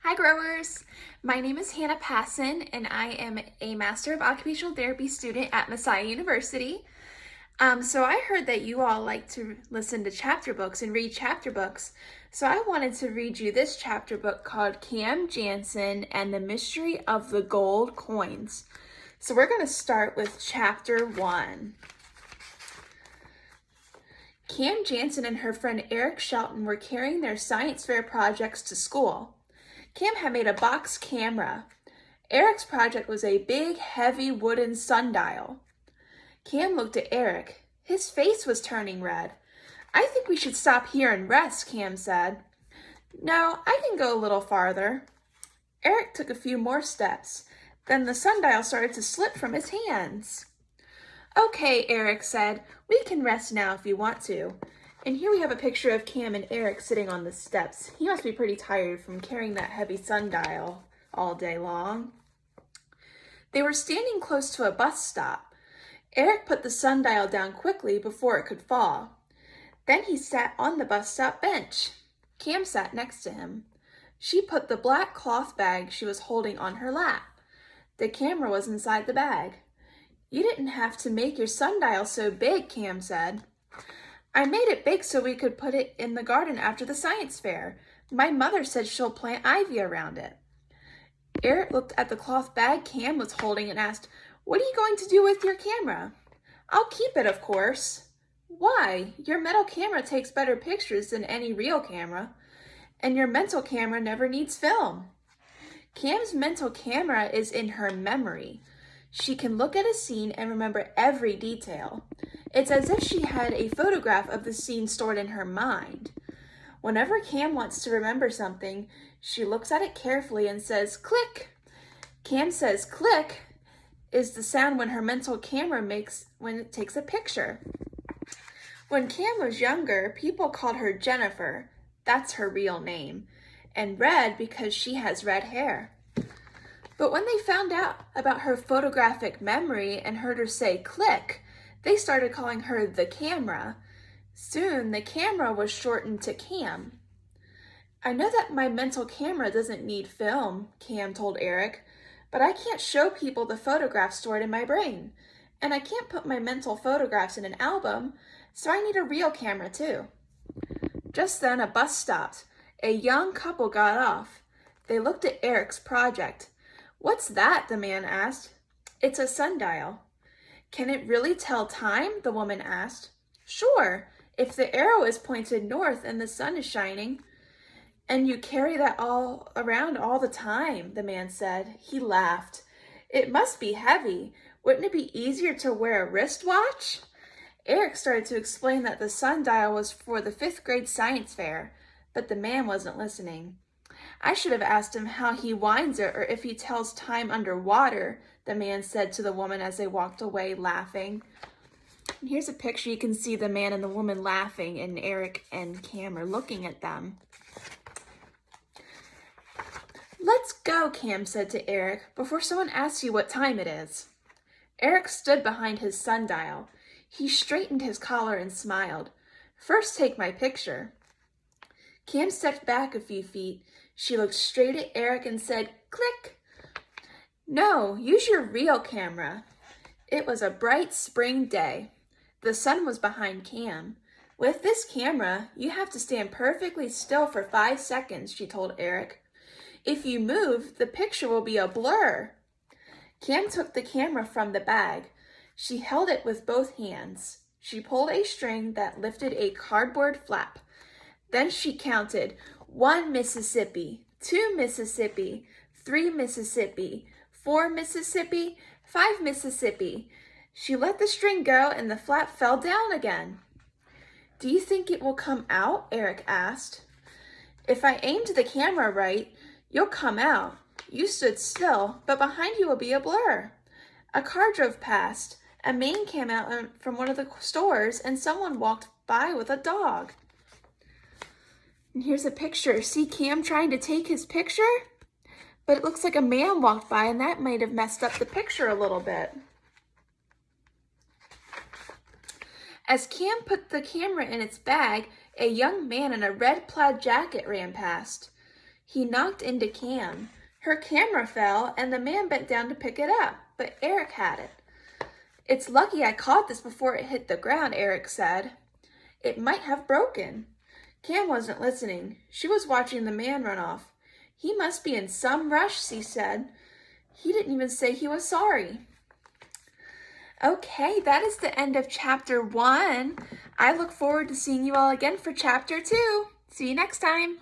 Hi growers! My name is Hannah Passon and I am a Master of Occupational Therapy student at Messiah University. So I heard that you all like to listen to chapter books and read chapter books. So I wanted to read you this chapter book called Jansen and the Mystery of the Gold Coins. So we're going to start with chapter 1. Jansen and her friend Eric Shelton were carrying their science fair projects to school. Cam had made a box camera. Eric's project was a big, heavy wooden sundial. Cam looked at Eric. His face was turning red. "I think we should stop here and rest," Cam said. "No, I can go a little farther." Eric took a few more steps. Then the sundial started to slip from his hands. "Okay," Eric said. "We can rest now if you want to." And here we have a picture of Cam and Eric sitting on the steps. He must be pretty tired from carrying that heavy sundial all day long. They were standing close to a bus stop. Eric put the sundial down quickly before it could fall. Then he sat on the bus stop bench. Cam sat next to him. She put the black cloth bag she was holding on her lap. The camera was inside the bag. "You didn't have to make your sundial so big," Cam said. "I made it big so we could put it in the garden after the science fair. My mother said she'll plant ivy around it." Eric looked at the cloth bag Cam was holding and asked, "What are you going to do with your camera?" "I'll keep it, of course." "Why? Your metal camera takes better pictures than any real camera. And your mental camera never needs film." Cam's mental camera is in her memory. She can look at a scene and remember every detail. It's as if she had a photograph of the scene stored in her mind. Whenever Cam wants to remember something, she looks at it carefully and says, "Click." Cam says "click" is the sound when her mental camera makes when it takes a picture. When Cam was younger, people called her Jennifer. That's her real name. And Red because she has red hair. But when they found out about her photographic memory and heard her say "click," they started calling her the camera. Soon, the camera was shortened to Cam. "I know that my mental camera doesn't need film," Cam told Eric, "but I can't show people the photographs stored in my brain. And I can't put my mental photographs in an album, so I need a real camera too." Just then, a bus stopped. A young couple got off. They looked at Eric's project. "What's that?" the man asked. "It's a sundial." "Can it really tell time?" the woman asked. "Sure, if the arrow is pointed north and the sun is shining." "And you carry that all around all the time," the man said. He laughed. "It must be heavy. Wouldn't it be easier to wear a wristwatch?" Eric started to explain that the sundial was for the 5th grade science fair, but the man wasn't listening. "I should have asked him how he winds it or if he tells time underwater," the man said to the woman as they walked away laughing. And here's a picture. You can see the man and the woman laughing, and Eric and Cam are looking at them. "Let's go," Cam said to Eric, "before someone asks you what time it is." Eric stood behind his sundial. He straightened his collar and smiled. "First, take my picture." Cam stepped back a few feet. She looked straight at Eric and said, "Click." "No, use your real camera." It was a bright spring day. The sun was behind Cam. "With this camera, you have to stand perfectly still for 5 seconds, she told Eric. "If you move, the picture will be a blur." Cam took the camera from the bag. She held it with both hands. She pulled a string that lifted a cardboard flap. Then she counted 1 Mississippi, 2 Mississippi, 3 Mississippi, 4 Mississippi, 5 Mississippi. She let the string go and the flap fell down again. "Do you think it will come out?" Eric asked. "If I aimed the camera right, you'll come out. You stood still, but behind you will be a blur." A car drove past. A man came out from one of the stores and someone walked by with a dog. And here's a picture. See Cam trying to take his picture? But it looks like a man walked by and that might have messed up the picture a little bit. As Cam put the camera in its bag, a young man in a red plaid jacket ran past. He knocked into Cam. Her camera fell, and the man bent down to pick it up, but Eric had it. "It's lucky I caught this before it hit the ground," Eric said. "It might have broken." Cam wasn't listening. She was watching the man run off. "He must be in some rush," she said. "He didn't even say he was sorry." Okay, that is the end of chapter 1. I look forward to seeing you all again for chapter 2. See you next time.